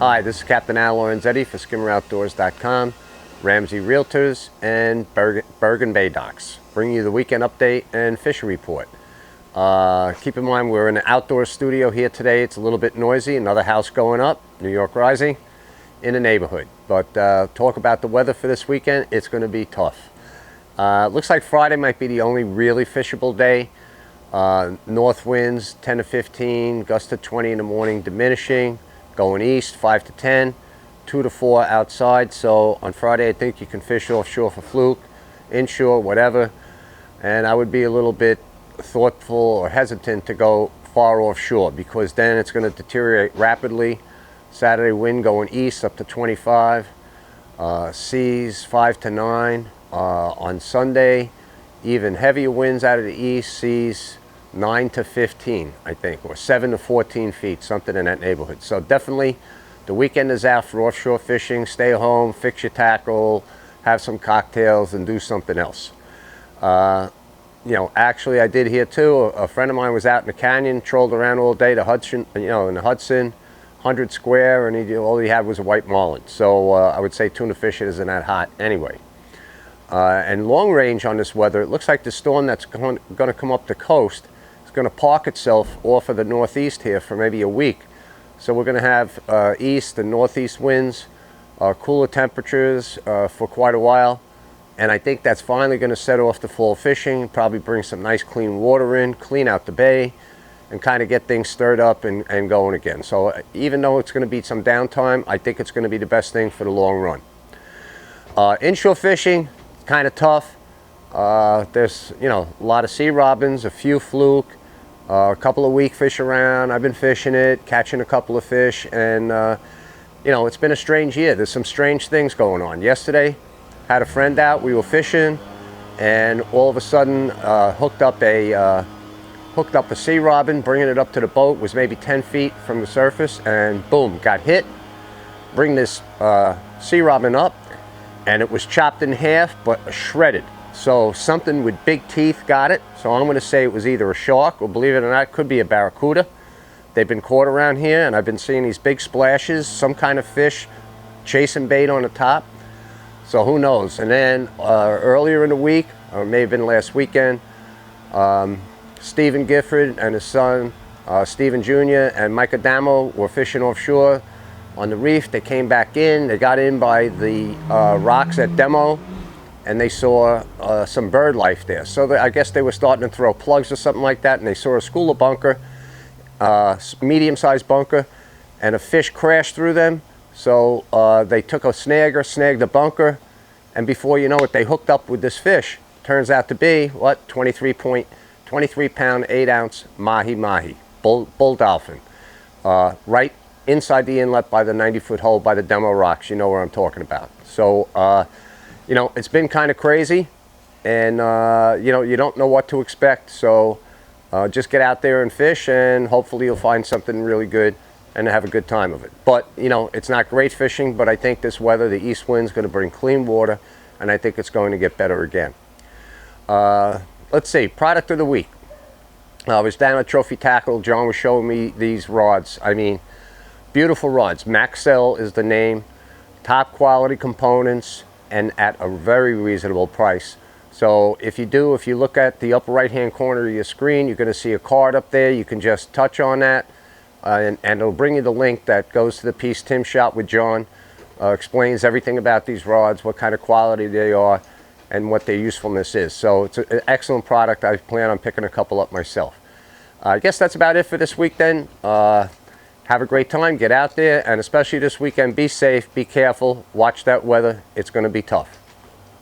Hi, this is Captain Al Lorenzetti for skimmeroutdoors.com, Ramsey Realtors, and Bergen Bay Docks. Bringing you the weekend update and fishing report. Keep in mind we're in an outdoor studio here today. It's a little bit noisy. Another house going up, New York Rising, in the neighborhood. But talk about the weather for this weekend, it's going to be tough. Looks like Friday might be the only really fishable day. North winds 10 to 15, gusts to 20 in the morning, diminishing. Going east 5 to 10, 2 to 4 outside. So on Friday I think you can fish offshore for fluke, inshore, whatever. And I would be a little bit thoughtful or hesitant to go far offshore, because then it's going to deteriorate rapidly. Saturday wind going east up to 25, seas 5 to 9. On Sunday, even heavier winds out of the east, seas 9 to 15, I think, or 7 to 14 feet, something in that neighborhood. So definitely the weekend is out for offshore fishing. Stay home, fix your tackle, have some cocktails, and do something else. Actually I did here too. A friend of mine was out in the canyon, trolled around all day, the Hudson, in the Hudson, 100 square, and all he had was a white marlin. So I would say tuna fishing isn't that hot anyway. And long range on this weather, it looks like the storm that's going to come up the coast is going to park itself off of the northeast here for maybe a week. So we're going to have east and northeast winds, cooler temperatures for quite a while. And I think that's finally going to set off the fall fishing, probably bring some nice clean water in, clean out the bay, and kind of get things stirred up and going again. So even though it's going to be some downtime, I think it's going to be the best thing for the long run. Inshore fishing, kind of tough. There's a lot of sea robins, a few fluke, a couple of weak fish around. I've been fishing it, catching a couple of fish, and it's been a strange year. There's some strange things going on. Yesterday had a friend out, we were fishing, and all of a sudden hooked up a sea robin, bringing it up to the boat. Was maybe 10 feet from the surface, and boom, got hit. Bring this sea robin up, and it was chopped in half but shredded. So something with big teeth got it. So I'm going to say it was either a shark, or believe it or not, could be a barracuda. They've been caught around here, and I've been seeing these big splashes, some kind of fish chasing bait on the top. So who knows. And then earlier in the week, or it may have been last weekend, Stephen Gifford and his son Stephen Jr. and Mike Adamo were fishing offshore on the reef. They came back in. They got in by the rocks at Demo, and they saw some bird life there. So I guess they were starting to throw plugs or something like that, and they saw a schooler bunker, medium-sized bunker, and a fish crashed through them. So they took a snagger, snagged the bunker, and before you know it, they hooked up with this fish. Turns out to be, what, 23 pound, 8-ounce mahi-mahi, bull dolphin, right inside the inlet by the 90-foot hole by the Demo rocks. You know where I'm talking about. So, it's been kind of crazy, and, you don't know what to expect. So just get out there and fish, and hopefully you'll find something really good and have a good time of it. But, it's not great fishing, but I think this weather, the east wind's going to bring clean water, and I think it's going to get better again. Let's see, product of the week. I was down at Trophy Tackle. John was showing me these rods. I mean, beautiful rods. Maxell is the name. Top quality components and at a very reasonable price. So if you look at the upper right hand corner of your screen, you're going to see a card up there. You can just touch on that, and it'll bring you the link that goes to the piece Tim shot with John. Explains everything about these rods, what kind of quality they are, and what their usefulness is. So it's an excellent product. I plan on picking a couple up myself. I guess that's about it for this week then. Have a great time, get out there, and especially this weekend, be safe, be careful, watch that weather. It's going to be tough.